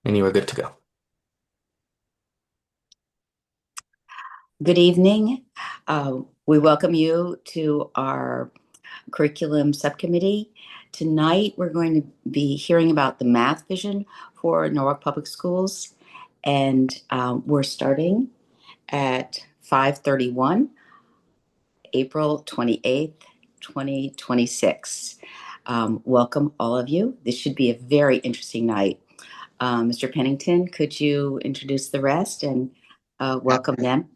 And you are good to go. Good evening. We welcome you to our curriculum subcommittee. Tonight, we're going to be hearing about the math vision for Norwalk Public Schools, and we're starting at 5:31, April 28th, 2026. Welcome, all of you. This should be a very interesting night. Mr. Pennington, could you introduce the rest and A- welcome them?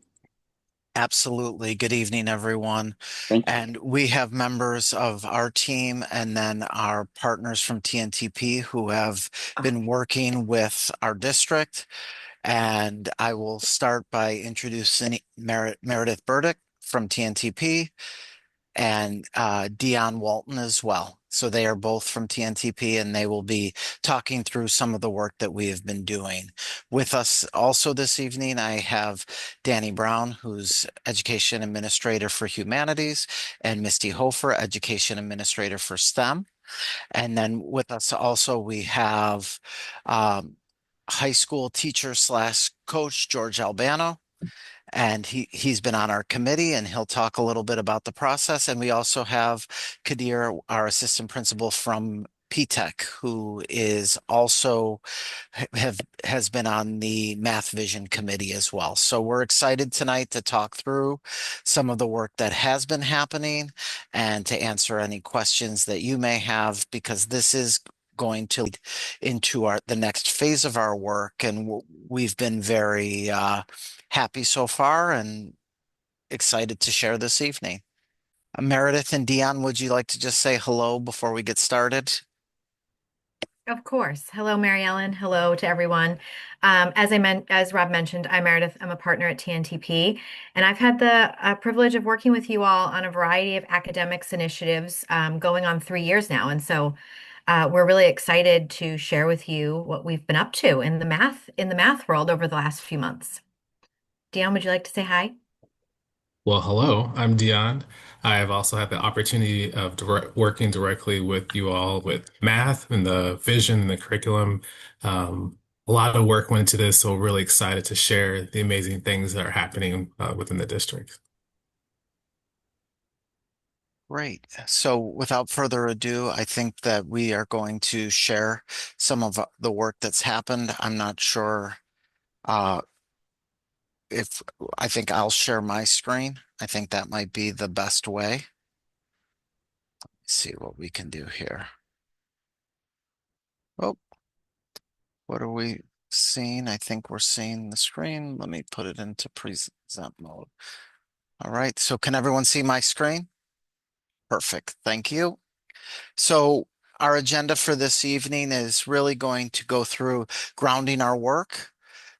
Absolutely. Good evening, everyone. Thank you. And we have members of our team and then our partners from TNTP who have been working with our district. And I will start by introducing Meredith Burdick from TNTP and Dion Walton as well. So they are both from TNTP and they will be talking through some of the work that we have been doing. With us also this evening, I have Danny Brown, who's Education Administrator for Humanities, and Misty Hofer, Education Administrator for STEM. And then with us also, we have high school teacher slash coach, George Albano, and he's been on our committee and he'll talk a little bit about the process. And we also have Kadir, our assistant principal from PTech, who is also has been on the Math Vision committee as well. So we're excited tonight to talk through some of the work that has been happening and to answer any questions that you may have, because this is going to lead into the next phase of our work. And we've been very happy so far and excited to share this evening. Meredith and Dion, would you like to just say hello before we get started? Of course. Hello, Mary Ellen. Hello to everyone. As Rob mentioned, I'm Meredith. I'm a partner at TNTP, and I've had the privilege of working with you all on a variety of academics initiatives going on 3 years now. And so we're really excited to share with you what we've been up to in the math world over the last few months. Dion, would you like to say hi? Well, hello, I'm Dion. I have also had the opportunity of working directly with you all with math and the vision and the curriculum. A lot of work went into this, so really excited to share the amazing things that are happening within the district. Great. So without further ado, I think that we are going to share some of the work that's happened. I'm not sure uh, if I think I'll share my screen. I think that might be the best way. Let's see what we can do here. Oh, what are we seeing? I think we're seeing the screen. Let me put it into present mode. All right. So can everyone see my screen? Perfect. Thank you. So our agenda for this evening is really going to go through grounding our work,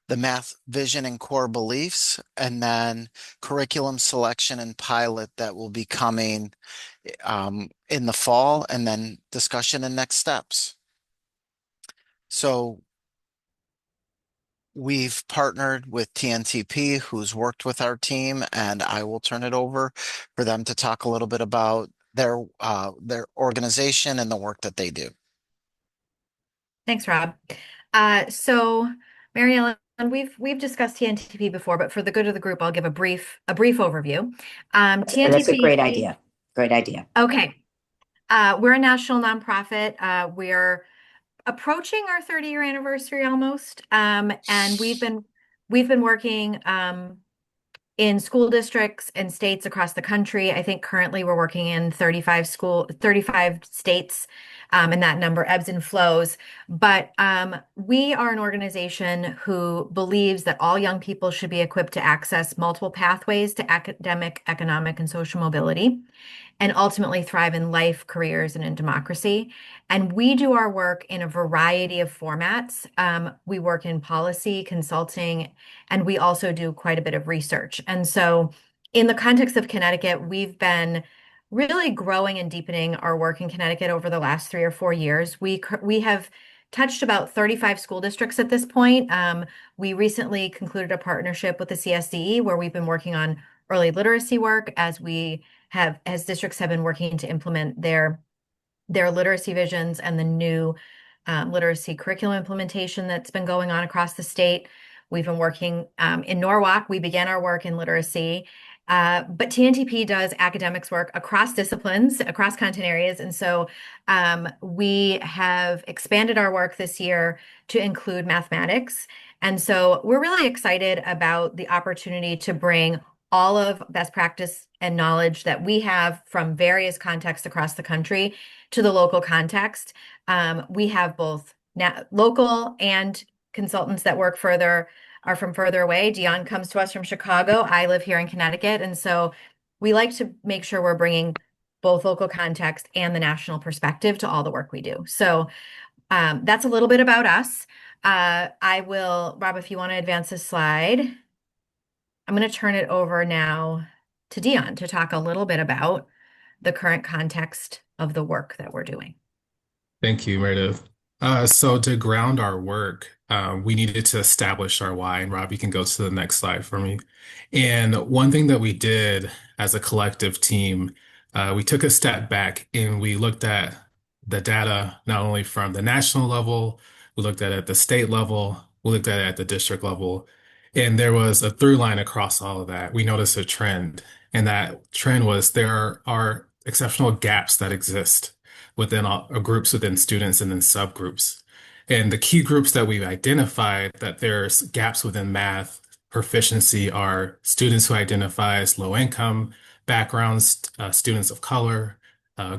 the math vision and core beliefs, and then curriculum selection and pilot that will be coming in the fall, and then discussion and next steps. So we've partnered with TNTP, who's worked with our team, and I will turn it over for them to talk a little bit about their organization and the work that they do. Thanks, Rob. So, Mary Ellen, we've discussed TNTP before, but for the good of the group, I'll give a brief overview. That's a great TNTP. idea. Great idea. Okay. We're a national nonprofit. We're approaching our 30-year anniversary almost, and we've been working in school districts and states across the country. I think currently we're working in 35 states, and that number ebbs and flows. But we are an organization who believes that all young people should be equipped to access multiple pathways to academic, economic, and social mobility, and ultimately thrive in life, careers, and in democracy. And we do our work in a variety of formats. We work in policy, consulting, and we also do quite a bit of research. And so, in the context of Connecticut, we've been really growing and deepening our work in Connecticut over the last 3 or 4 years. We have touched about 35 school districts at this point. We recently concluded a partnership with the CSDE where we've been working on early literacy work as districts have been working to implement their literacy visions and the new literacy curriculum implementation that's been going on across the state. We've been working in Norwalk. We began our work in literacy. But TNTP does academics work across disciplines, across content areas. And so we have expanded our work this year to include mathematics. And so we're really excited about the opportunity to bring all of best practice and knowledge that we have from various contexts across the country to the local context. We have both local and consultants that are from further away. Dion comes to us from Chicago. I live here in Connecticut. And so we like to make sure we're bringing both local context and the national perspective to all the work we do. So that's a little bit about us. Rob, if you want to advance this slide, I'm going to turn it over now to Dion to talk a little bit about the current context of the work that we're doing. Thank you, Meredith. So to ground our work, we needed to establish our why. And Rob, you can go to the next slide for me. And one thing that we did as a collective team, we took a step back and we looked at the data, not only from the national level, we looked at it at the state level, we looked at it at the district level. And there was a through line across all of that. We noticed a trend, and that trend was there are exceptional gaps that exist within all groups within students and then subgroups. And the key groups that we've identified that there's gaps within math proficiency are students who identify as low income backgrounds, students of color,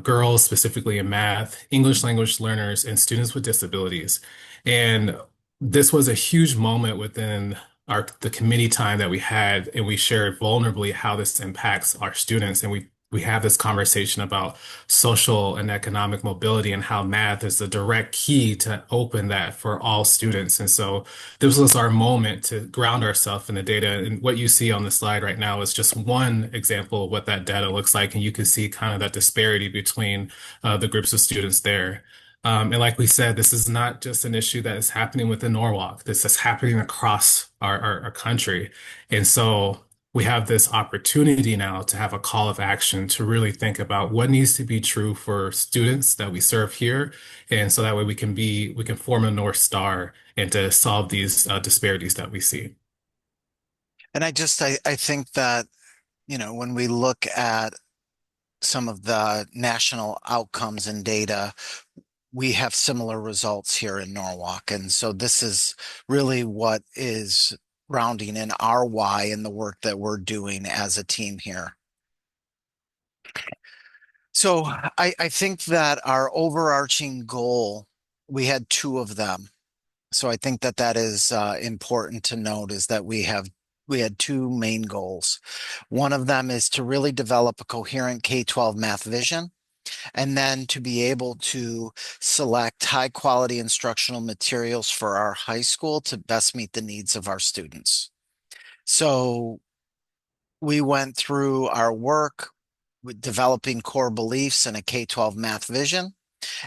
girls specifically in math, English language learners, and students with disabilities. And this was a huge moment within the committee time that we had, and we shared vulnerably how this impacts our students. And we have this conversation about social and economic mobility and how math is the direct key to open that for all students. And so this was our moment to ground ourselves in the data. And what you see on the slide right now is just one example of what that data looks like. And you can see kind of that disparity between the groups of students there. And like we said, this is not just an issue that is happening within Norwalk. This is happening across our country. And so we have this opportunity now to have a call of action to really think about what needs to be true for students that we serve here. And so that way we can form a North Star and to solve these disparities that we see. And I think that, when we look at some of the national outcomes and data, we have similar results here in Norwalk. And so this is really what is grounding in our why and the work that we're doing as a team here. So I think that our overarching goal, we had two of them. So I think that is important to note, is that we had two main goals. One of them is to really develop a coherent K-12 math vision, and then to be able to select high quality instructional materials for our high school to best meet the needs of our students. So we went through our work with developing core beliefs and a K-12 math vision.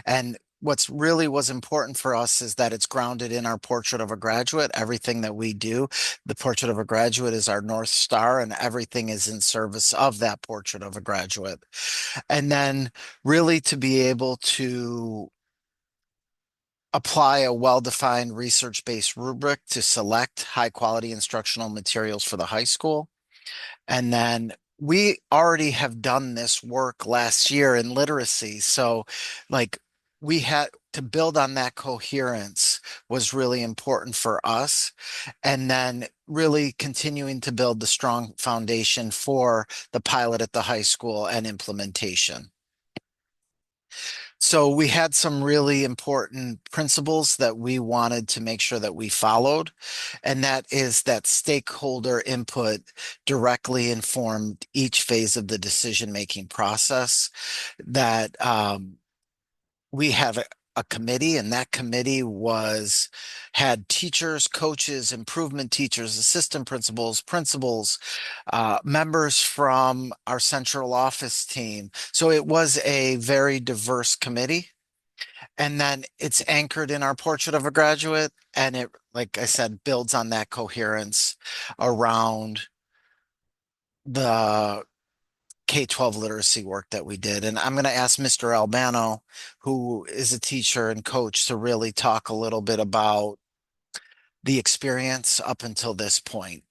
And what's really was important for us is that it's grounded in our portrait of a graduate. Everything that we do, the portrait of a graduate is our North Star, and everything is in service of that portrait of a graduate. And then really to be able to apply a well-defined research-based rubric to select high-quality instructional materials for the high school. And then we already have done this work last year in literacy. So we had to build on that coherence was really important for us. And then really continuing to build the strong foundation for the pilot at the high school and implementation. So we had some really important principles that we wanted to make sure that we followed, and that is that stakeholder input directly informed each phase of the decision-making process, that we have a committee, and that committee had teachers, coaches, improvement teachers, assistant principals, members from our central office team. So it was a very diverse committee. And then it's anchored in our portrait of a graduate, and it, like I said, builds on that coherence around the K-12 literacy work that we did. And I'm going to ask Mr. Albano, who is a teacher and coach, to really talk a little bit about the experience up until this point.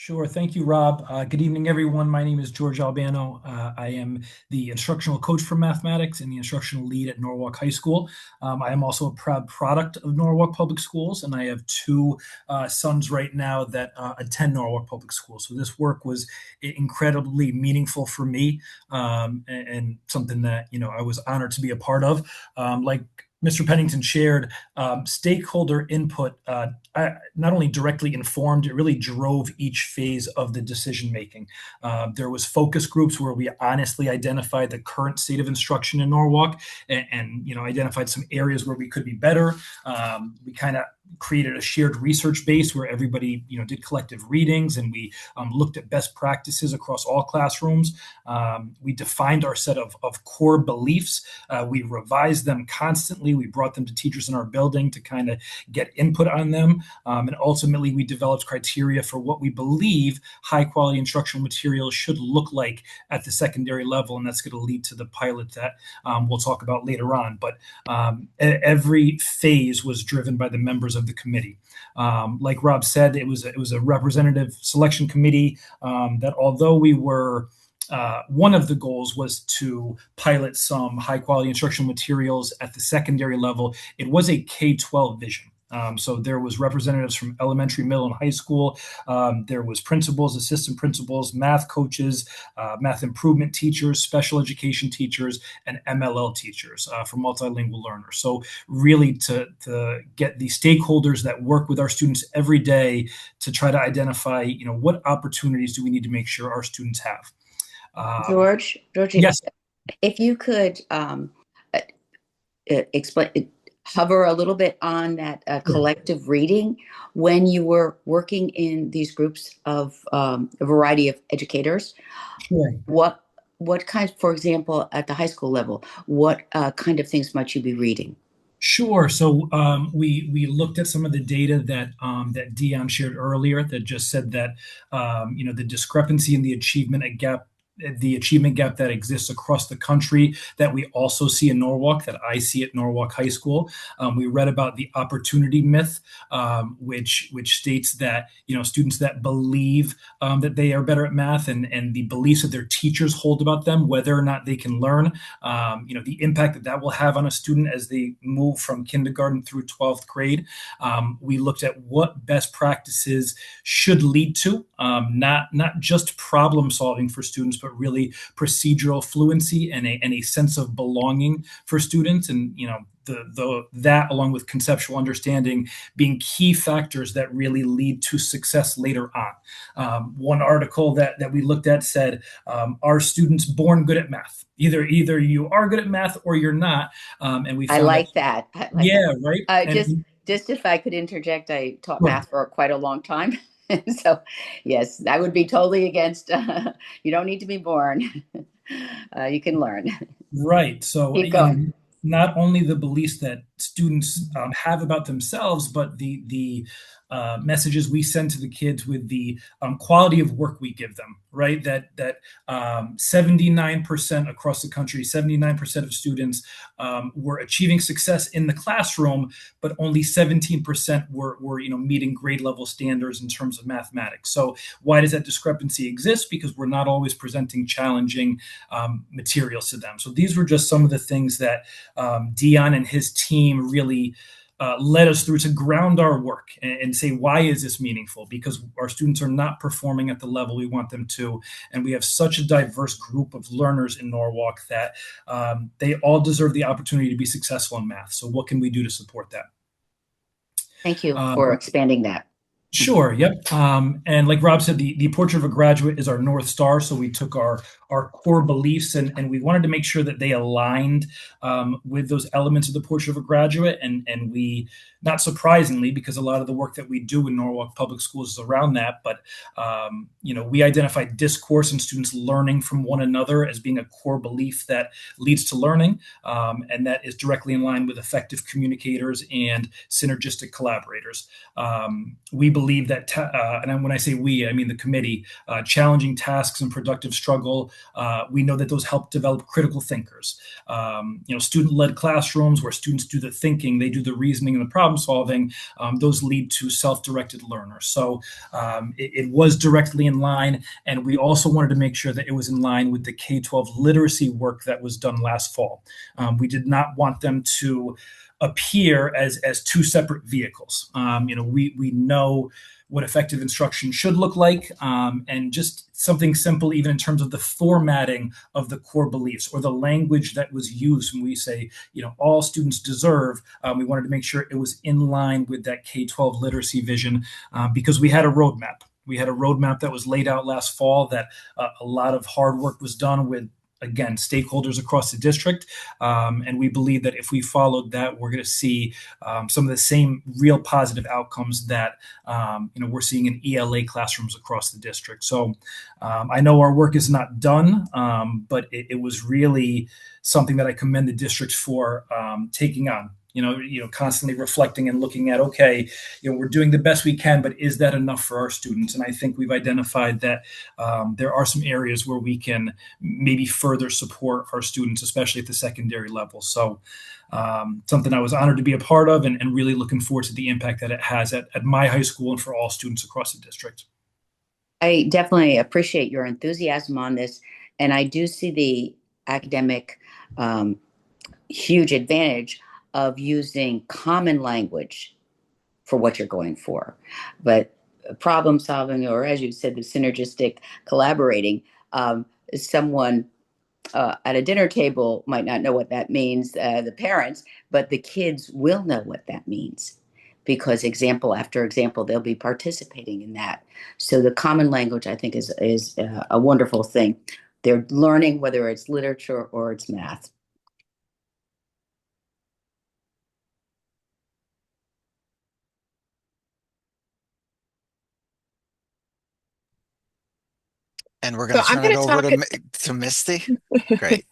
Sure. Thank you, Rob. Good evening, everyone. My name is George Albano. I am the instructional coach for mathematics and the instructional lead at Norwalk High School. I am also a proud product of Norwalk Public Schools, and I have two sons right now that attend Norwalk Public Schools. So this work was incredibly meaningful for me, and something that, I was honored to be a part of. Like Mr. Pennington shared, stakeholder input not only directly informed, it really drove each phase of the decision making. There was focus groups where we honestly identified the current state of instruction in Norwalk and identified some areas where we could be better. We kind of created a shared research base where everybody did collective readings, and we looked at best practices across all classrooms. We defined our set of core beliefs. We revised them constantly. We brought them to teachers in our building to kind of get input on them. And ultimately, we developed criteria for what we believe high quality instructional materials should look like at the secondary level. And that's going to lead to the pilot that we'll talk about later on. But every phase was driven by the members of the committee. Like Rob said, it was a representative selection committee that, although we were one of the goals was to pilot some high quality instructional materials at the secondary level, it was a K-12 vision. So there was representatives from elementary, middle, and high school. There was principals, assistant principals, math coaches, math improvement teachers, special education teachers, and MLL teachers for multilingual learners. So really to get the stakeholders that work with our students every day to try to identify, what opportunities do we need to make sure our students have. George, Yes. if you could explain, hover a little bit on that collective reading when you were working in these groups of a variety of educators. Sure. What kind, for example, at the high school level, what kind of things might you be reading? Sure. So we looked at some of the data that Dion shared earlier that just said that the discrepancy in the achievement gap that exists across the country that we also see in Norwalk, that I see at Norwalk High School. We read about the opportunity myth, which states that students that believe that they are better at math and the beliefs that their teachers hold about them, whether or not they can learn, the impact that will have on a student as they move from kindergarten through 12th grade. We looked at what best practices should lead to, not just problem solving for students, but really procedural fluency and a sense of belonging for students. And that along with conceptual understanding being key factors that really lead to success later on. One article that we looked at said, are students born good at math? Either you are good at math or you're not. And we found I like that. Yeah, right. Just if I could interject, I taught Sure. math for quite a long time. So, yes, I would be totally against. You don't need to be born. You can learn. Right. So, Keep going. not only the beliefs that students have about themselves, but the messages we send to the kids with the quality of work we give them, right? That 79% across the country, 79% of students were achieving success in the classroom, but only 17% were meeting grade level standards in terms of mathematics. So why does that discrepancy exist? Because we're not always presenting challenging materials to them. So these were just some of the things that Dion and his team really led us through to ground our work and say, why is this meaningful? Because our students are not performing at the level we want them to. And we have such a diverse group of learners in Norwalk that they all deserve the opportunity to be successful in math. So what can we do to support that? Thank you for expanding that. Sure. Yep. And like Rob said, the portrait of a graduate is our North Star. So we took our core beliefs and we wanted to make sure that they aligned with those elements of the portrait of a graduate. And we, not surprisingly, because a lot of the work that we do in Norwalk Public Schools is around that, but we identified discourse and students learning from one another as being a core belief that leads to learning, and that is directly in line with effective communicators and synergistic collaborators. We believe that, and when I say we, I mean the committee, challenging tasks and productive struggle, we know that those help develop critical thinkers. Student-led classrooms where students do the thinking, they do the reasoning and the problem solving, those lead to self-directed learners. So it was directly in line, and we also wanted to make sure that it was in line with the K-12 literacy work that was done last fall. We did not want them to appear as two separate vehicles. We know what effective instruction should look like, and just something simple, even in terms of the formatting of the core beliefs or the language that was used when we say, all students deserve. We wanted to make sure it was in line with that K-12 literacy vision, because we had a roadmap. We had a roadmap that was laid out last fall that a lot of hard work was done with, again, stakeholders across the district. And we believe that if we followed that, we're going to see some of the same real positive outcomes that we're seeing in ELA classrooms across the district. So I know our work is not done, but it was really something that I commend the district for taking on. Constantly reflecting and looking at, okay, we're doing the best we can, but is that enough for our students? And I think we've identified that there are some areas where we can maybe further support our students, especially at the secondary level. So something I was honored to be a part of, and really looking forward to the impact that it has at my high school and for all students across the district. I definitely appreciate your enthusiasm on this, and I do see the academic huge advantage of using common language for what you're going for. But problem solving, or as you said, the synergistic collaborating, someone at a dinner table might not know what that means, the parents, but the kids will know what that means, because example after example, they'll be participating in that. So the common language, I think, is a wonderful thing. They're learning, whether it's literature or it's math. And we're going to turn it over to Misty. Great.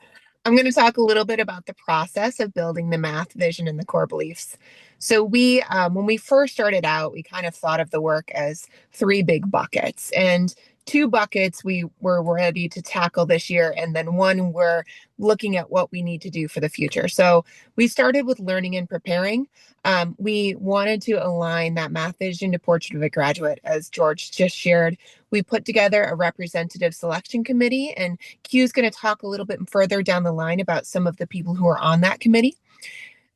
I'm going to talk a little bit about the process of building the math vision and the core beliefs. So when we first started out, we kind of thought of the work as three big buckets, and two buckets we were ready to tackle this year, and then one we're looking at what we need to do for the future. So we started with learning and preparing. We wanted to align that math vision to Portrait of a Graduate, as George just shared. We put together a representative selection committee, and Q is going to talk a little bit further down the line about some of the people who are on that committee.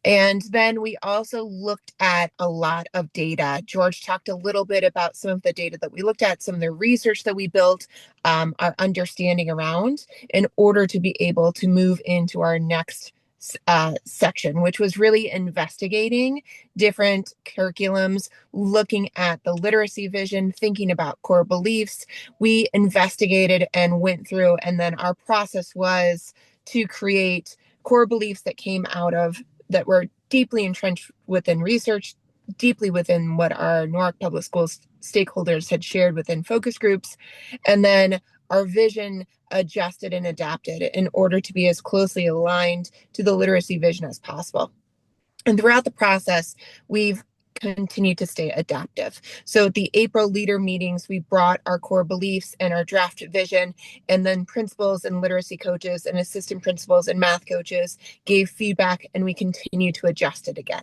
And then we also looked at a lot of data. George talked a little bit about some of the data that we looked at, some of the research that we built, our understanding around, in order to be able to move into our next section, which was really investigating different curriculums, looking at the literacy vision, thinking about core beliefs. We investigated and went through, and then our process was to create core beliefs that were deeply entrenched within research, deeply within what our Norwalk Public Schools stakeholders had shared within focus groups, and then our vision adjusted and adapted in order to be as closely aligned to the literacy vision as possible. And throughout the process, we've continued to stay adaptive. So at the April leader meetings, we brought our core beliefs and our draft vision, and then principals and literacy coaches and assistant principals and math coaches gave feedback, and we continue to adjust it again.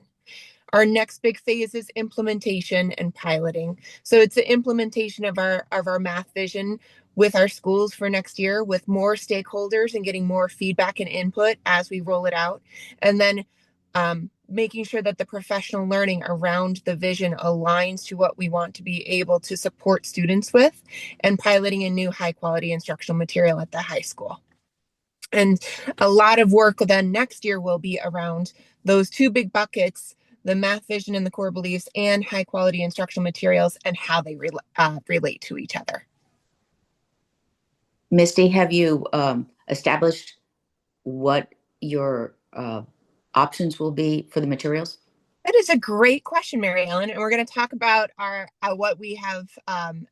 Our next big phase is implementation and piloting. So it's the implementation of our math vision with our schools for next year, with more stakeholders and getting more feedback and input as we roll it out. And then making sure that the professional learning around the vision aligns to what we want to be able to support students with, and piloting a new high quality instructional material at the high school. And a lot of work then next year will be around those two big buckets, the math vision and the core beliefs, and high quality instructional materials and how they relate to each other. Misty, have you established what your options will be for the materials? That is a great question, Mary Ellen. And we're going to talk about our what we have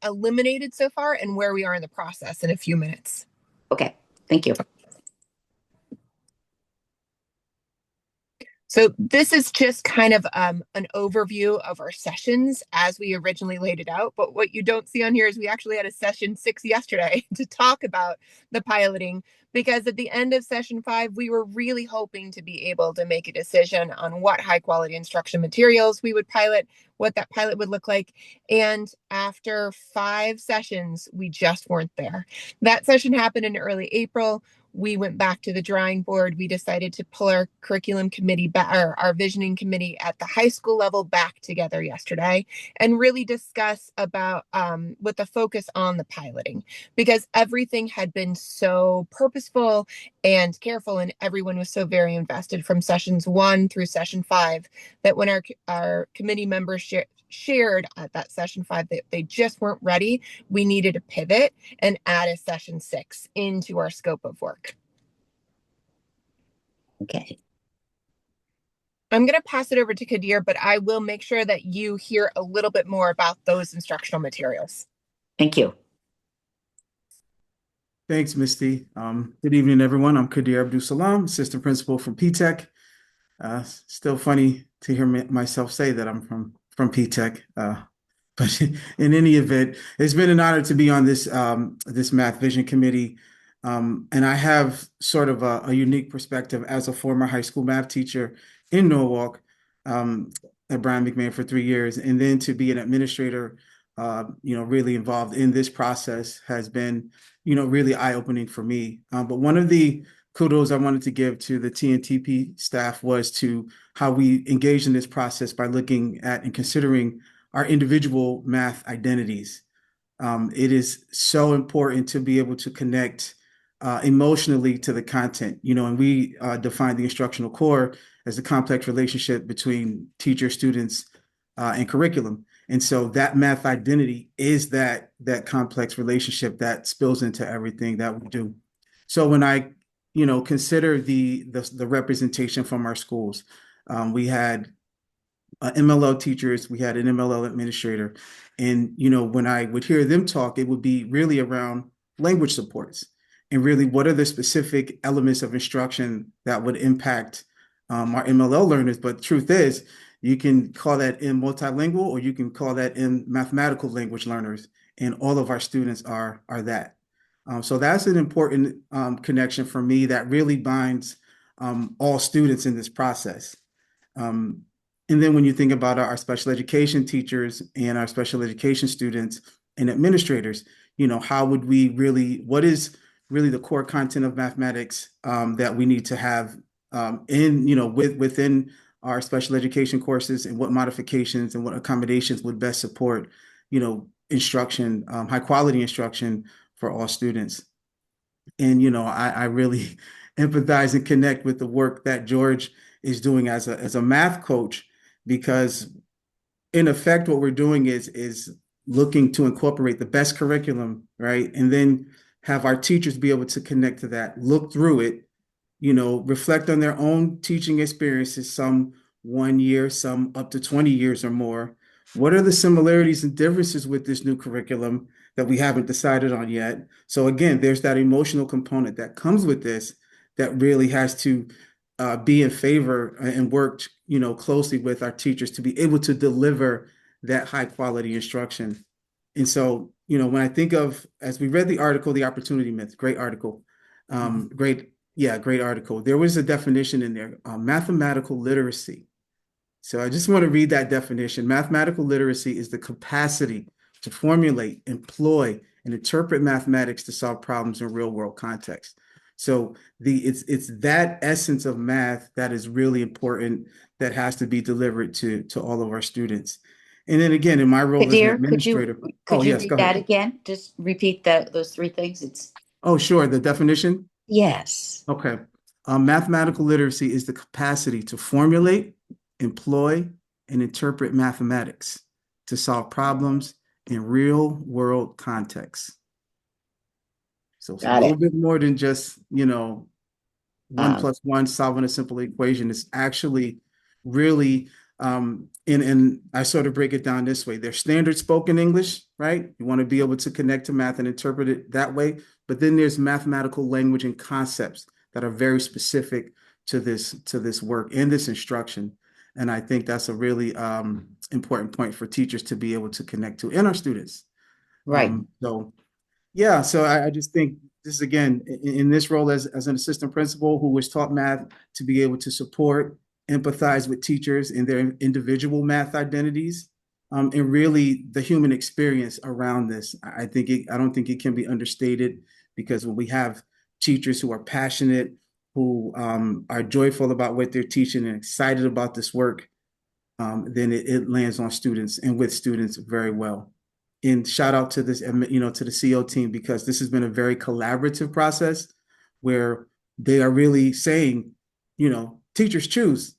eliminated so far and where we are in the process in a few minutes. Okay, thank you. So this is just kind of an overview of our sessions as we originally laid it out. But what you don't see on here is we actually had a session 6 yesterday to talk about the piloting, because at the end of session 5, we were really hoping to be able to make a decision on what high quality instruction materials we would pilot, what that pilot would look like. And after 5 sessions, we just weren't there. That session happened in early April. We went back to the drawing board. We decided to pull our curriculum committee or our visioning committee at the high school level back together yesterday and really discuss about with the focus on the piloting, because everything had been so purposeful and careful, and everyone was so very invested from sessions 1 through session 5 that when our committee members shared at that session 5 that they just weren't ready, we needed to pivot and add a session 6 into our scope of work. Okay. I'm going to pass it over to Kadir, but I will make sure that you hear a little bit more about those instructional materials. Thank you. Thanks, Misty. Good evening, everyone. I'm Kadir Abdul Salam, assistant principal from PTech. Still funny to hear myself say that I'm from PTech. But in any event, it's been an honor to be on this Math Vision Committee. And I have sort of a unique perspective as a former high school math teacher in Norwalk at Brian McMahon for 3 years. And then to be an administrator, really involved in this process has been, really eye-opening for me. But one of the kudos I wanted to give to the TNTP staff was to how we engaged in this process by looking at and considering our individual math identities. It is so important to be able to connect emotionally to the content, and we define the instructional core as the complex relationship between teacher, students, and curriculum. And so that math identity is that complex relationship that spills into everything that we do. So when I, consider the representation from our schools, we had MLL teachers, we had an MLL administrator, and when I would hear them talk, it would be really around language supports and really what are the specific elements of instruction that would impact our MLL learners. But the truth is, you can call that in multilingual or you can call that in mathematical language learners, and all of our students are that. So that's an important connection for me that really binds all students in this process. And then when you think about our special education teachers and our special education students and administrators, how would we what is really the core content of mathematics that we need to have within our special education courses, and what modifications and what accommodations would best support, instruction, high quality instruction for all students. And, I really empathize and connect with the work that George is doing as a math coach, because in effect, what we're doing is looking to incorporate the best curriculum, right? And then have our teachers be able to connect to that, look through it, reflect on their own teaching experiences, some 1 year, some up to 20 years or more. What are the similarities and differences with this new curriculum that we haven't decided on yet? So again, there's that emotional component that comes with this that really has to be in favor and worked, closely with our teachers to be able to deliver that high quality instruction. And so, when I think of, as we read the article, The Opportunity Myth, great article, great article. There was a definition in there, mathematical literacy. So I just want to read that definition. Mathematical literacy is the capacity to formulate, employ, and interpret mathematics to solve problems in real world context. So it's that essence of math that is really important, that has to be delivered to all of our students. And then again, in my role as an administrator, could you read that again? Just repeat those 3 things. Oh, sure. The definition? Yes. Okay. Mathematical literacy is the capacity to formulate, employ, and interpret mathematics to solve problems in real world contexts. So it's a little bit more than just, 1 + 1 solving a simple equation. It's actually really, and I sort of break it down this way. There's standard spoken English, right? You want to be able to connect to math and interpret it that way. But then there's mathematical language and concepts that are very specific to this work and this instruction. And I think that's a really important point for teachers to be able to connect to, and our students. Right. So yeah, so I just think this is, again, in this role as an assistant principal who was taught math, to be able to support, empathize with teachers in their individual math identities, and really the human experience around this. I don't think it can be understated, because when we have teachers who are passionate, who are joyful about what they're teaching and excited about this work, then it lands on students and with students very well. And shout out to this, to the CO team, because this has been a very collaborative process where they are really saying, teachers choose,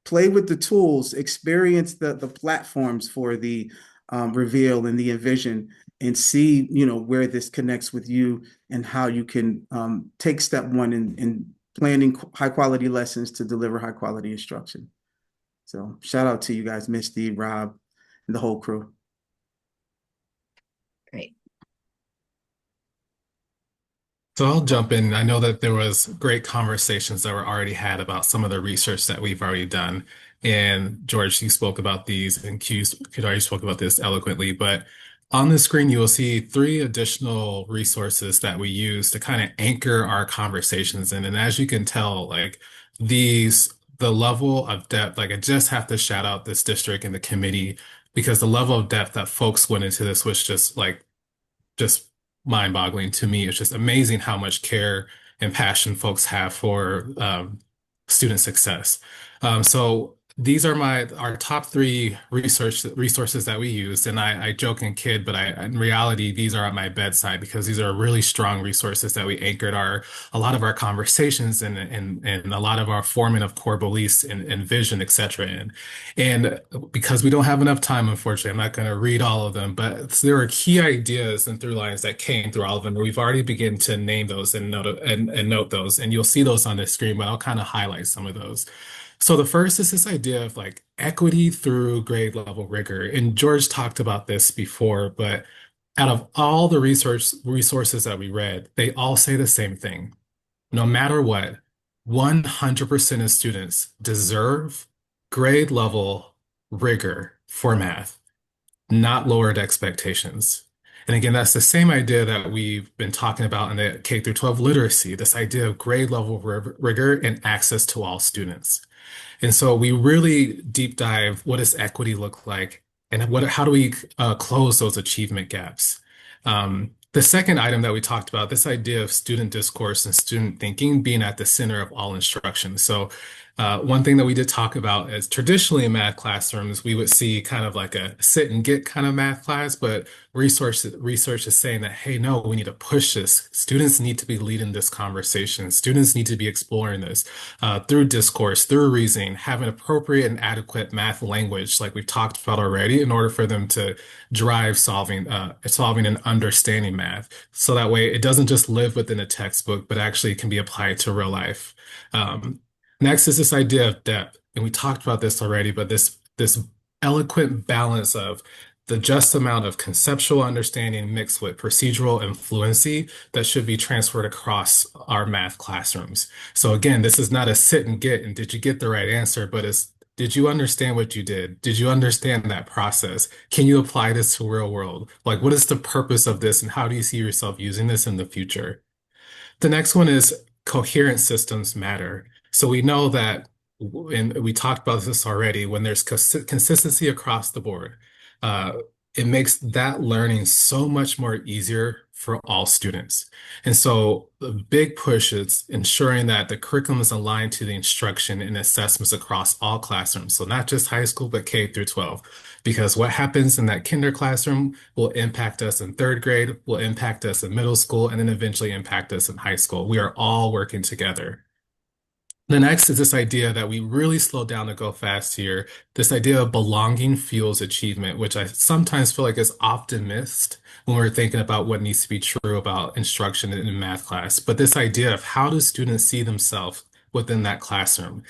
play with the tools, experience the platforms for the reveal and the envision, and see, where this connects with you and how you can take step one in planning high quality lessons to deliver high quality instruction. So shout out to you guys, Misty, Rob, and the whole crew. Great. So I'll jump in. I know that there was great conversations that were already had about some of the research that we've already done. And George, you spoke about these, and Q already spoke about this eloquently. But on the screen, you will see 3 additional resources that we use to kind of anchor our conversations in. And as you can tell, like the level of depth, like I just have to shout out this district and the committee, because the level of depth that folks went into this was just mind-boggling to me. It's just amazing how much care and passion folks have for student success. So these are our top 3 resources that we used, and I joke and kid, but in reality these are at my bedside, because these are really strong resources that we anchored a lot of our conversations and a lot of our forming of core beliefs and vision, etc. And because we don't have enough time, unfortunately, I'm not going to read all of them, but there are key ideas and through lines that came through all of them. We've already begun to name those and note those, and you'll see those on the screen, but I'll kind of highlight some of those. So the first is this idea of like equity through grade level rigor. And George talked about this before, but out of all the resources that we read, they all say the same thing. No matter what, 100% of students deserve grade level rigor for math, not lowered expectations. And again, that's the same idea that we've been talking about in the K through 12 literacy, this idea of grade level rigor and access to all students. And so we really deep dive, what does equity look like, and how do we close those achievement gaps? The second item that we talked about, this idea of student discourse and student thinking being at the center of all instruction. So one thing that we did talk about is traditionally in math classrooms, we would see kind of like a sit and get kind of math class, but research is saying that, hey, no, we need to push this. Students need to be leading this conversation. Students need to be exploring this through discourse, through reasoning, having appropriate and adequate math language, like we've talked about already, in order for them to drive solving and understanding math. So that way it doesn't just live within a textbook, but actually can be applied to real life. Next is this idea of depth, and we talked about this already, but this eloquent balance of the just amount of conceptual understanding mixed with procedural and fluency that should be transferred across our math classrooms. So again, this is not a sit and get, and did you get the right answer, but did you understand what you did? Did you understand that process? Can you apply this to real world? Like, what is the purpose of this, and how do you see yourself using this in the future? The next one is coherent systems matter. So we know that, and we talked about this already, when there's consistency across the board, it makes that learning so much more easier for all students. And so the big push is ensuring that the curriculum is aligned to the instruction and assessments across all classrooms. So not just high school, but K through 12. Because what happens in that kinder classroom will impact us in 3rd grade, will impact us in middle school, and then eventually impact us in high school. We are all working together. The next is this idea that we really slow down to go fast here. This idea of belonging fuels achievement, which I sometimes feel like is often missed when we're thinking about what needs to be true about instruction in math class. But this idea of how do students see themselves within that classroom?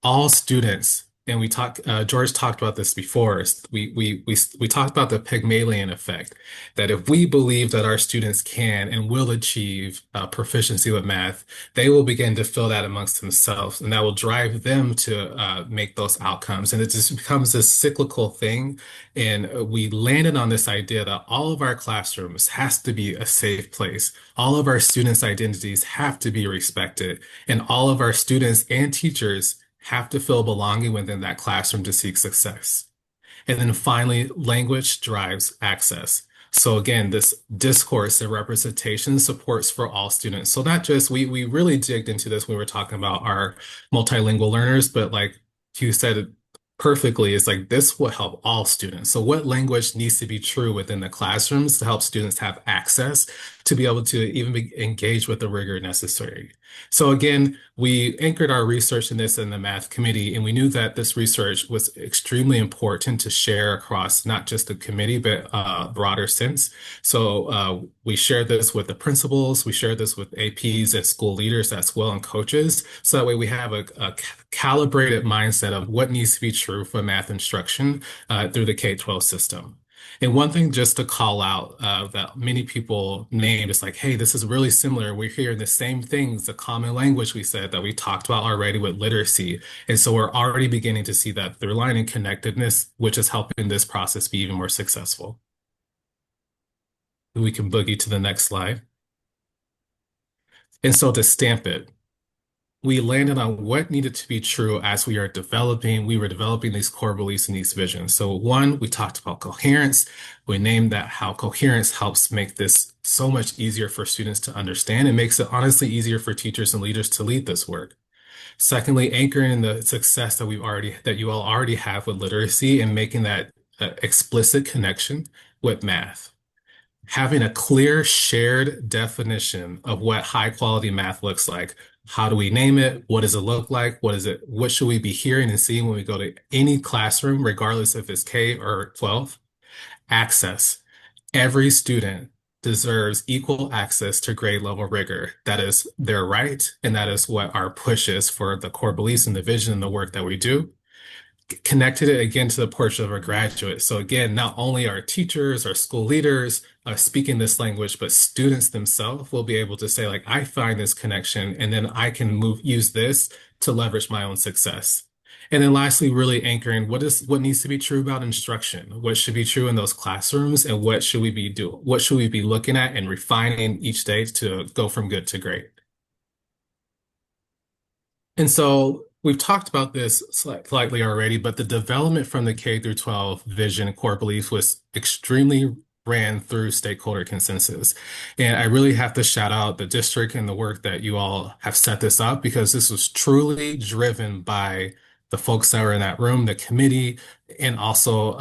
All students and George talked about this before. We talked about the Pygmalion effect, that if we believe that our students can and will achieve proficiency with math, they will begin to feel that amongst themselves, and that will drive them to make those outcomes. And it just becomes this cyclical thing. And we landed on this idea that all of our classrooms has to be a safe place. All of our students' identities have to be respected, and all of our students and teachers have to feel belonging within that classroom to seek success. And then finally, language drives access. So again, this discourse and representation supports for all students. So not just, we really digged into this when we were talking about our multilingual learners, but like you said it perfectly, is like this will help all students. So what language needs to be true within the classrooms to help students have access to be able to even engage with the rigor necessary? So again, we anchored our research in this in the math committee, and we knew that this research was extremely important to share across not just the committee, but broader sense. So we shared this with the principals, we shared this with APs and school leaders as well, and coaches. So that way we have a calibrated mindset of what needs to be true for math instruction through the K-12 system. And one thing just to call out that many people name is like, hey, this is really similar. We're hearing the same things, the common language we said that we talked about already with literacy. And so we're already beginning to see that through line and connectedness, which is helping this process be even more successful. We can boogie to the next slide. And so to stamp it, we landed on what needed to be true as we were developing these core beliefs and these visions. So one, we talked about coherence. We named that how coherence helps make this so much easier for students to understand. It makes it honestly easier for teachers and leaders to lead this work. Secondly, anchoring the success that you all already have with literacy and making that explicit connection with math. Having a clear shared definition of what high quality math looks like. How do we name it? What does it look like? What should we be hearing and seeing when we go to any classroom, regardless if it's K or 12? Access. Every student deserves equal access to grade level rigor. That is their right, and that is what our push is for the core beliefs and the vision and the work that we do. Connected it again to the portrait of a graduate. So again, not only our teachers, our school leaders are speaking this language, but students themselves will be able to say, like, I find this connection, and then I can use this to leverage my own success. And then lastly, really anchoring what needs to be true about instruction, what should be true in those classrooms, and what should we be looking at and refining each day to go from good to great. And so we've talked about this slightly already, but the development from the K through 12 vision and core beliefs was extremely ran through stakeholder consensus. And I really have to shout out the district and the work that you all have set this up, because this was truly driven by the folks that were in that room, the committee, and also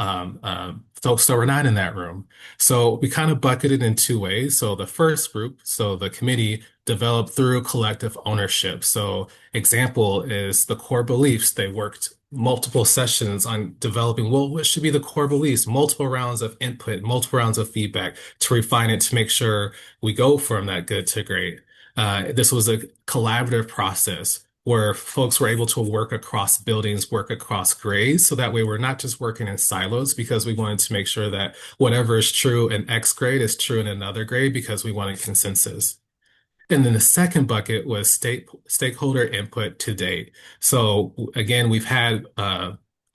folks that were not in that room. So we kind of bucketed in two ways. So the first group, so the committee, developed through collective ownership. So example is the core beliefs. They worked multiple sessions on developing, well, what should be the core beliefs, multiple rounds of input, multiple rounds of feedback to refine it to make sure we go from that good to great. This was a collaborative process where folks were able to work across buildings, work across grades. So that way we're not just working in silos, because we wanted to make sure that whatever is true in X grade is true in another grade, because we wanted consensus. And then the second bucket was stakeholder input to date. So again, we've had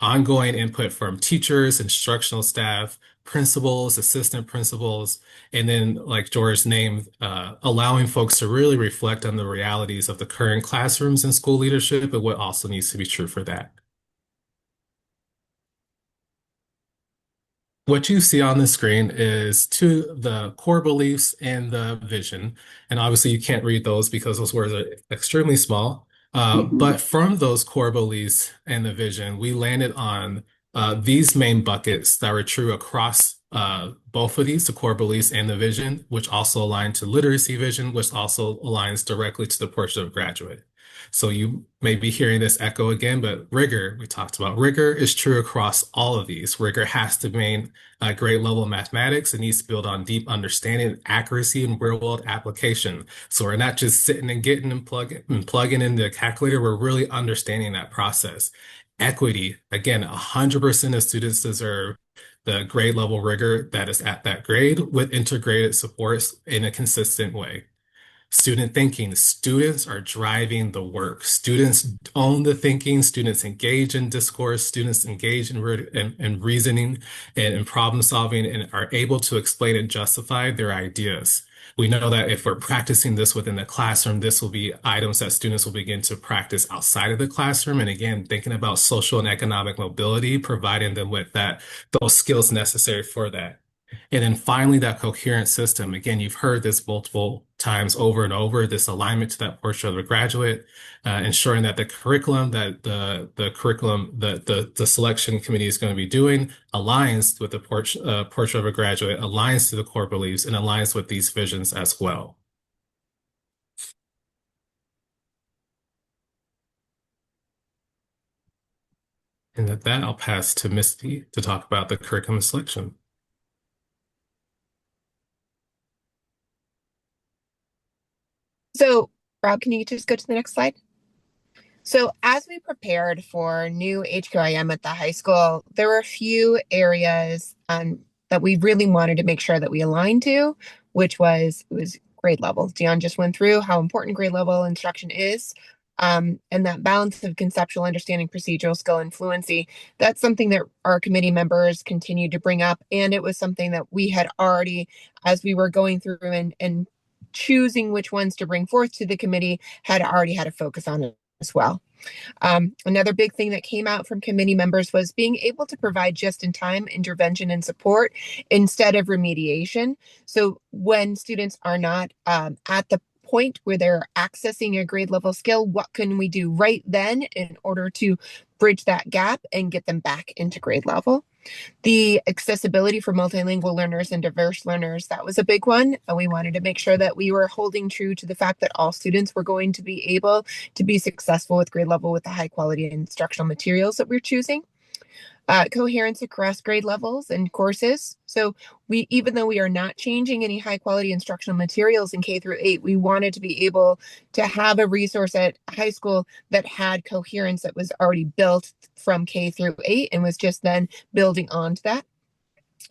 ongoing input from teachers, instructional staff, principals, assistant principals, and then, like George named, allowing folks to really reflect on the realities of the current classrooms and school leadership and what also needs to be true for that. What you see on the screen is the core beliefs and the vision. And obviously you can't read those because those words are extremely small. But from those core beliefs and the vision, we landed on these main buckets that were true across both of these, the core beliefs and the vision, which also align to literacy vision, which also aligns directly to the portrait of graduate. So you may be hearing this echo again, but rigor, we talked about rigor is true across all of these. Rigor has to mean a great level of mathematics. It needs to build on deep understanding, accuracy, and real world application. So we're not just sitting and getting and plugging in the calculator. We're really understanding that process. Equity, again, 100% of students deserve the grade level rigor that is at that grade with integrated supports in a consistent way. Student thinking, students are driving the work. Students own the thinking, students engage in discourse, students engage in reasoning and in problem solving and are able to explain and justify their ideas. We know that if we're practicing this within the classroom, this will be items that students will begin to practice outside of the classroom. And again, thinking about social and economic mobility, providing them with those skills necessary for that. And then finally, that coherent system. Again, you've heard this multiple times over and over, this alignment to that portion of the graduate, ensuring that the curriculum that the curriculum that the selection committee is going to be doing aligns with the portion of a graduate, aligns to the core beliefs, and aligns with these visions as well. And with that, I'll pass to Misty to talk about the curriculum selection. So, Rob, can you just go to the next slide? So as we prepared for new HQIM at the high school, there were a few areas that we really wanted to make sure that we aligned to, which was grade level. Dion just went through how important grade level instruction is. And that balance of conceptual understanding, procedural skill, and fluency, that's something that our committee members continued to bring up. And it was something that we had already, as we were going through and choosing which ones to bring forth to the committee, had already had a focus on it as well. Another big thing that came out from committee members was being able to provide just-in-time intervention and support instead of remediation. So when students are not at the point where they're accessing a grade level skill, what can we do right then in order to bridge that gap and get them back into grade level? The accessibility for multilingual learners and diverse learners, that was a big one. And we wanted to make sure that we were holding true to the fact that all students were going to be able to be successful with grade level with the high quality instructional materials that we're choosing. Coherence across grade levels and courses. So even though we are not changing any high quality instructional materials in K through 8, we wanted to be able to have a resource at high school that had coherence that was already built from K through 8 and was just then building onto that.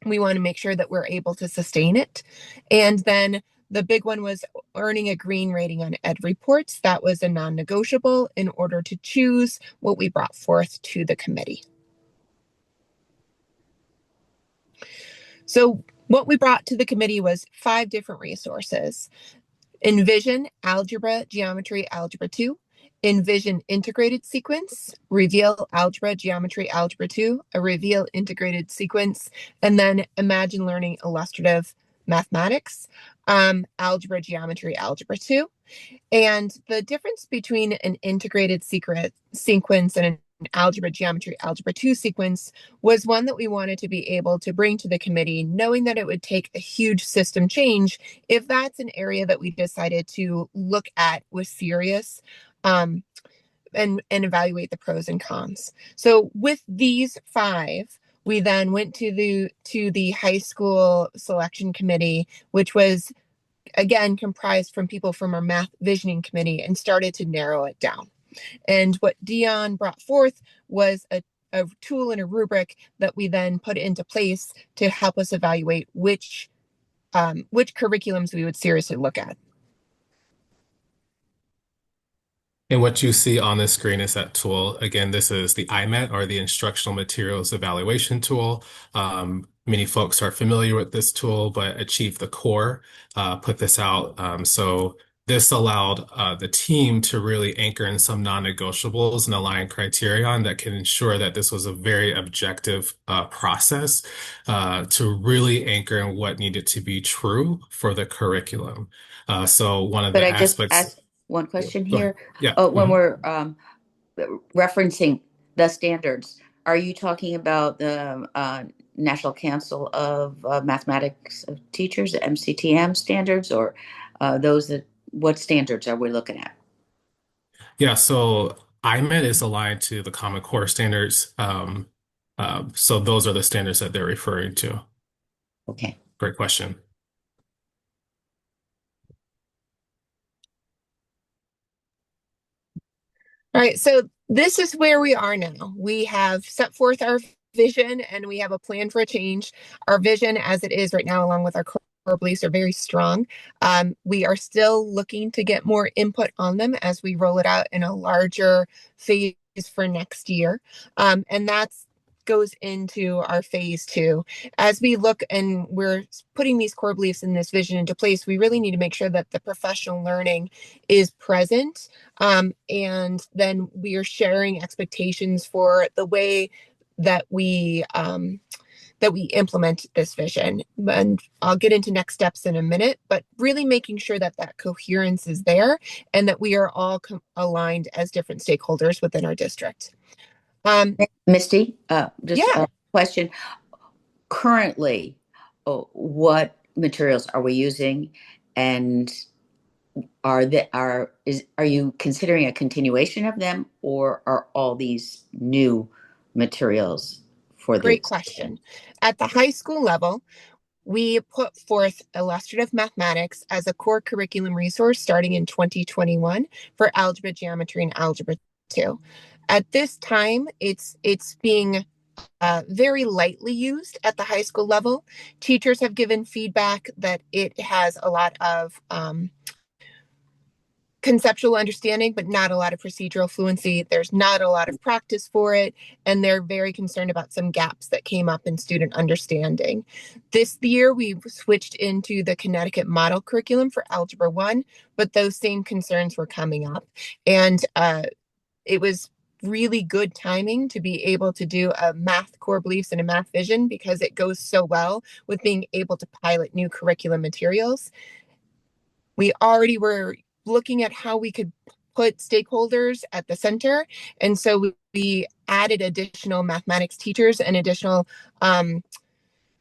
We want to make sure that we're able to sustain it. And then the big one was earning a green rating on ed reports. That was a non-negotiable in order to choose what we brought forth to the committee. So what we brought to the committee was 5 different resources. Envision Algebra, Geometry, Algebra 2. Envision Integrated Sequence. Reveal Algebra, Geometry, Algebra 2. A Reveal Integrated Sequence. And then Imagine Learning Illustrative Mathematics. Algebra, Geometry, Algebra 2. And the difference between an integrated sequence and an algebra, geometry, algebra 2 sequence was one that we wanted to be able to bring to the committee, knowing that it would take a huge system change if that's an area that we decided to look at with serious and evaluate the pros and cons. So with these 5, we then went to the high school selection committee, which was again comprised from people from our math visioning committee, and started to narrow it down. And what Dion brought forth was a tool and a rubric that we then put into place to help us evaluate which curriculums we would seriously look at. And what you see on the screen is that tool. Again, this is the IMET, or the Instructional Materials Evaluation Tool. Many folks are familiar with this tool, but Achieve the Core put this out. So this allowed the team to really anchor in some non-negotiables and align criterion that can ensure that this was a very objective process to really anchor in what needed to be true for the curriculum. So one of Could the I just aspects. ask one question Go ahead. here? Yeah. When we're referencing the standards, are you talking about the National Council of Mathematics Teachers, the MCTM standards, or what standards are we looking at? Yeah, so IMET is aligned to the Common Core standards. So those are the standards that they're referring to. Okay. Great question. All right, so this is where we are now. We have set forth our vision and we have a plan for a change. Our vision as it is right now, along with our core beliefs, are very strong. We are still looking to get more input on them as we roll it out in a larger phase for next year. And that's goes into our phase 2. As we look and we're putting these core beliefs and this vision into place, we really need to make sure that the professional learning is present. And then we are sharing expectations for the way that we implement this vision. And I'll get into next steps in a minute, but really making sure that that coherence is there and that we are all aligned as different stakeholders within our district. Misty, just Yeah. a question. Currently, what materials are we using, and are you considering a continuation of them, or are all these new materials for the Great question. At the high school level, we put forth illustrative mathematics as a core curriculum resource starting in 2021 for algebra, geometry, and algebra 2. At this time, it's being very lightly used at the high school level. Teachers have given feedback that it has a lot of conceptual understanding, but not a lot of procedural fluency. There's not a lot of practice for it, and they're very concerned about some gaps that came up in student understanding. This year, we switched into the Connecticut model curriculum for Algebra 1, but those same concerns were coming up. And it was really good timing to be able to do a math core beliefs and a math vision because it goes so well with being able to pilot new curriculum materials. We already were looking at how we could put stakeholders at the center. And so we added additional mathematics teachers and additional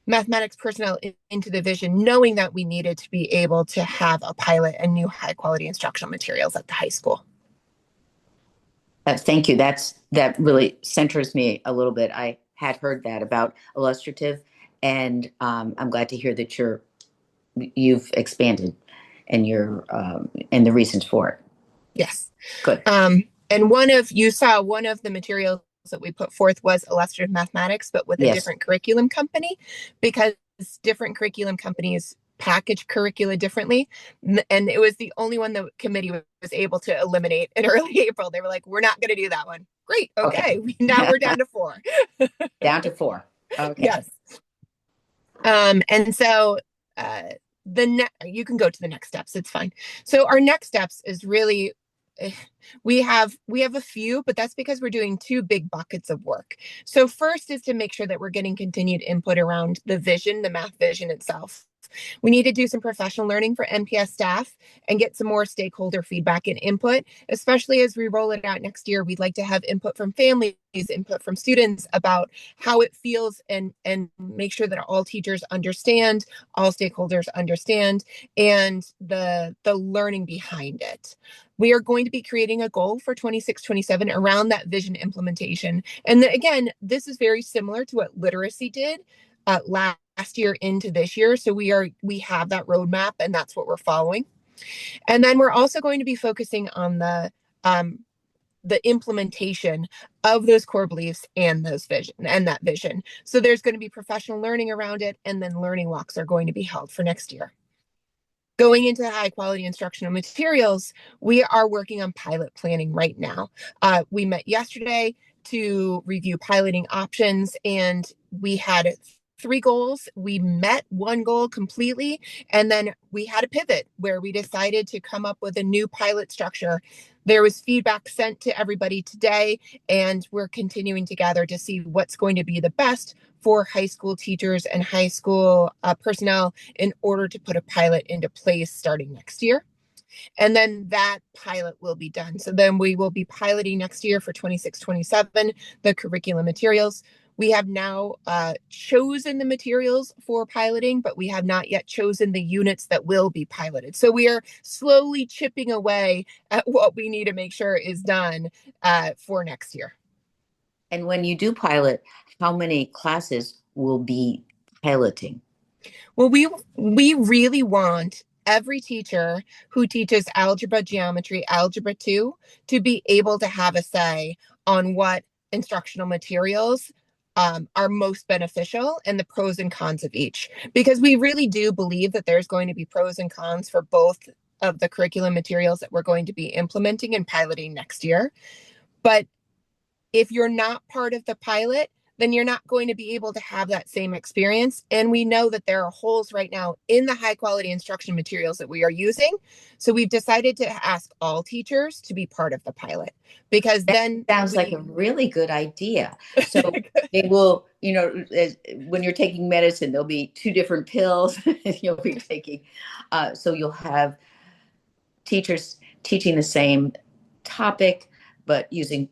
mathematics personnel into the vision, knowing that we needed to be able to have a pilot and new high quality instructional materials at the high school. Thank you. That really centers me a little bit. I had heard that about illustrative, and I'm glad to hear that you've expanded and and the reasons for it. Yes. Good. And you saw one of the materials that we put forth was illustrative mathematics, but with a different curriculum company, because different curriculum companies package curricula differently. And it was the only one the committee was able to eliminate in early April. They were like, we're not going to do that one. Great. Okay. Now we're down to 4. Down to 4. Okay. Yes. And so you can go to the next steps. It's fine. So our next steps is really, we have a few, but that's because we're doing 2 big buckets of work. So first is to make sure that we're getting continued input around the vision, the math vision itself. We need to do some professional learning for MPS staff and get some more stakeholder feedback and input, especially as we roll it out next year. We'd like to have input from families, input from students about how it feels, and make sure that all teachers understand, all stakeholders understand, and the learning behind it. We are going to be creating a goal for 26-27 around that vision implementation. And again, this is very similar to what literacy did last year into this year. So we have that roadmap, and that's what we're following. And then we're also going to be focusing on the implementation of those core beliefs and that vision. So there's going to be professional learning around it, and then learning walks are going to be held for next year. Going into high quality instructional materials, we are working on pilot planning right now. We met yesterday to review piloting options, and we had 3 goals. We met 1 goal completely, and then we had a pivot where we decided to come up with a new pilot structure. There was feedback sent to everybody today, and we're continuing to gather to see what's going to be the best for high school teachers and high school personnel in order to put a pilot into place starting next year. And then that pilot will be done. So then we will be piloting next year for 26-27, the curriculum materials. We have now chosen the materials for piloting, but we have not yet chosen the units that will be piloted. So we are slowly chipping away at what we need to make sure is done for next year. And when you do pilot, how many classes will be piloting? Well, we really want every teacher who teaches algebra, geometry, algebra 2 to be able to have a say on what instructional materials are most beneficial and the pros and cons of each. Because we really do believe that there's going to be pros and cons for both of the curriculum materials that we're going to be implementing and piloting next year. But if you're not part of the pilot, then you're not going to be able to have that same experience. And we know that there are holes right now in the high quality instruction materials that we are using. So we've decided to ask all teachers to be part of the pilot, because then sounds like a really good idea. So they will, when you're taking medicine, there'll be 2 different pills you'll be taking. So you'll have teachers teaching the same topic, but using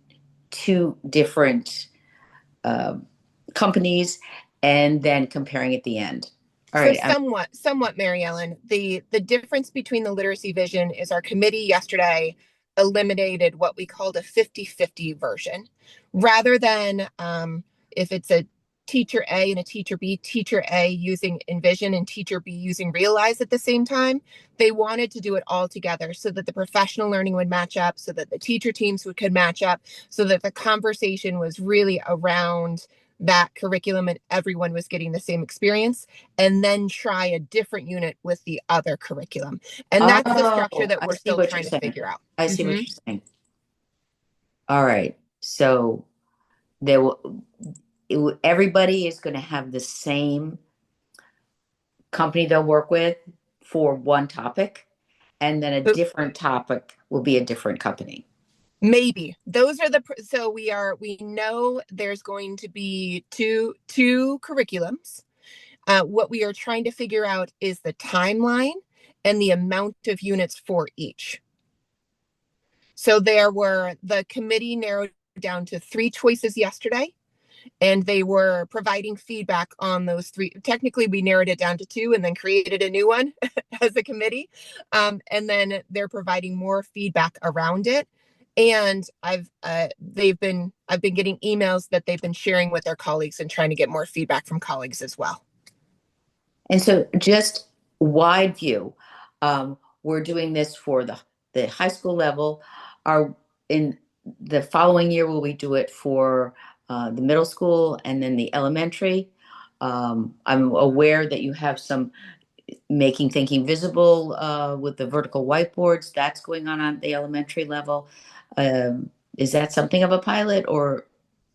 2 different companies, and then comparing at the end. All right. Somewhat, Mary Ellen. The difference between the literacy vision is our committee yesterday eliminated what we called a 50-50 version. Rather than if it's a teacher A and a teacher B, teacher A using Envision and teacher B using Realize at the same time, they wanted to do it all together so that the professional learning would match up, so that the teacher teams could match up, so that the conversation was really around that curriculum and everyone was getting the same experience, and then try a different unit with the other curriculum. And that's the structure that we're still trying to figure out. I see what you're saying. All right. So there will, everybody is going to have the same company they'll work with for one topic, and then a different topic will be a different company. Maybe those are so we know there's going to be two curriculums. What we are trying to figure out is the timeline and the amount of units for each. So the committee narrowed down to 3 choices yesterday, and they were providing feedback on those 3. Technically, we narrowed it down to 2 and then created a new one as a committee. And then they're providing more feedback around it. And I've been getting emails that they've been sharing with their colleagues and trying to get more feedback from colleagues as well. And so just wide view, we're doing this for the high school level. In the following year, will we do it for the middle school and then the elementary? I'm aware that you have some making thinking visible with the vertical whiteboards. That's going on the elementary level. Is that something of a pilot, or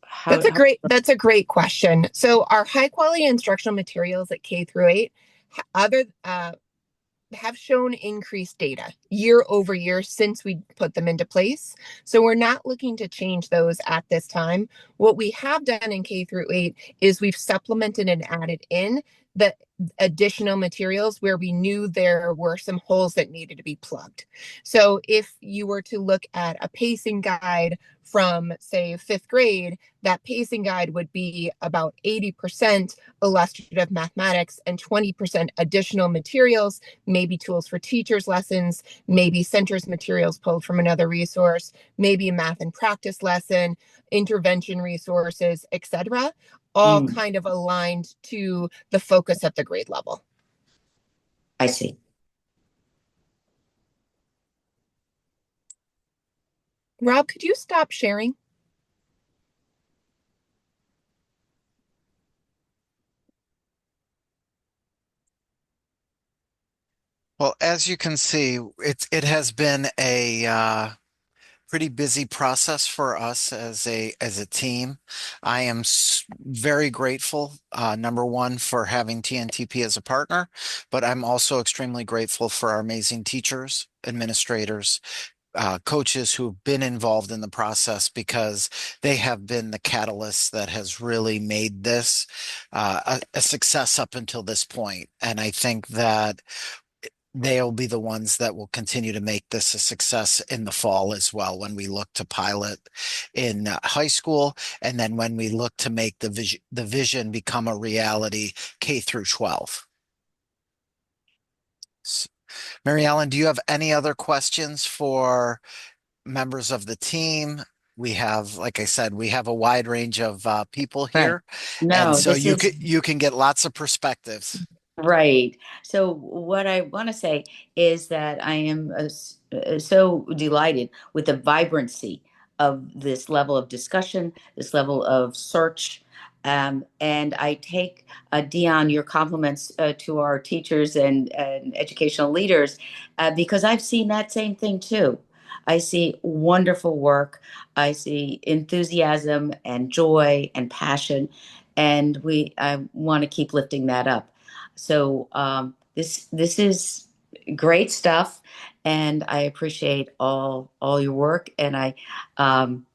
how? That's a great question. So our high quality instructional materials at K through 8 have shown increased data year over year since we put them into place. So we're not looking to change those at this time. What we have done in K through 8 is we've supplemented and added in the additional materials where we knew there were some holes that needed to be plugged. So if you were to look at a pacing guide from, say, 5th grade, that pacing guide would be about 80% illustrative mathematics and 20% additional materials, maybe tools for teachers lessons, maybe centers materials pulled from another resource, maybe a math and practice lesson, intervention resources, etc., all kind of aligned to the focus at the grade level. I see. Rob, could you stop sharing? Well, as you can see, it has been a pretty busy process for us as a team. I am very grateful, number one, for having TNTP as a partner, but I'm also extremely grateful for our amazing teachers, administrators, coaches who've been involved in the process, because they have been the catalyst that has really made this a success up until this point. And I think that they'll be the ones that will continue to make this a success in the fall as well, when we look to pilot in high school, and then when we look to make the vision become a reality K through 12. Mary Ellen, do you have any other questions for members of the team? We have, like I said, we have a wide range of people here, No, and so this is you can get lots of perspectives. Right. So what I want to say is that I am so delighted with the vibrancy of this level of discussion, this level of search. And I take, Dion, your compliments to our teachers and educational leaders, because I've seen that same thing too. I see wonderful work. I see enthusiasm and joy and passion, and I want to keep lifting that up. So this is great stuff, and I appreciate all your work. And um,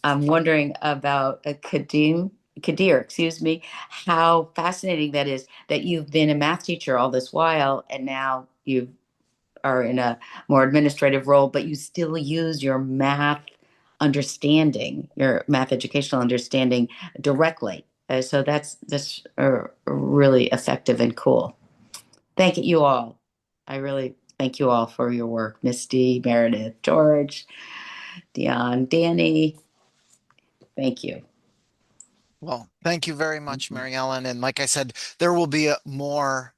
I'm wondering about Kadir, excuse me, how fascinating that is that you've been a math teacher all this while, and now you are in a more administrative role, but you still use your math understanding, your math educational understanding directly. So that's really effective and cool. Thank you all. I really thank you all for your work. Misty, Meredith, George, Dion, Danny. Thank you. Well, thank you very much, Mary Ellen. And like I said, there will be more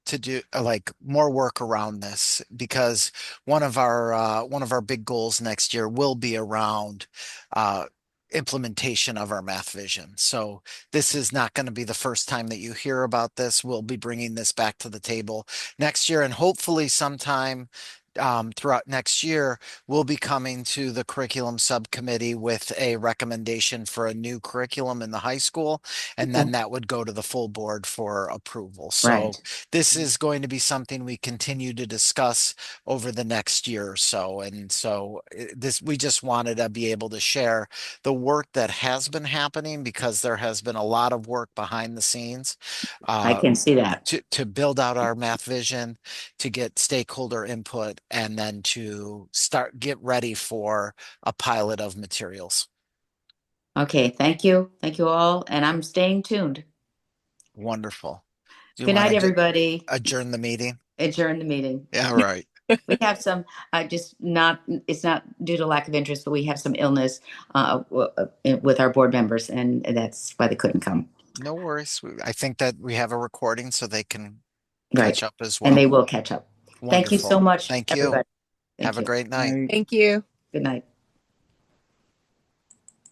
to do, like more work around this, because one of our big goals next year will be around uh, implementation of our math vision. So this is not going to be the first time that you hear about this. We'll be bringing this back to the table next year, and hopefully sometime throughout next year, we'll be coming to the curriculum subcommittee with a recommendation for a new curriculum in the high school, and then that would go to the full board for approval. So Right. this is going to be something we continue to discuss over the next year or so. And so we just wanted to be able to share the work that has been happening, because there has been a lot of work behind the scenes I can see that. to build out our math vision, to get stakeholder input, and then to get ready for a pilot of materials. Okay, thank you. Thank you all. And I'm staying tuned. Wonderful. Do you Good want night, to everybody. adjourn the meeting? Adjourn the meeting. Yeah, right. We have some, just not, it's not due to lack of interest, but we have some illness with our board members, and that's why they couldn't come. No worries. I think that we have a recording so they can Right. catch up as And they well. will catch up. Thank you so Wonderful. much, Thank you. everybody. Thank Have a you. great night. Thank you. Good night.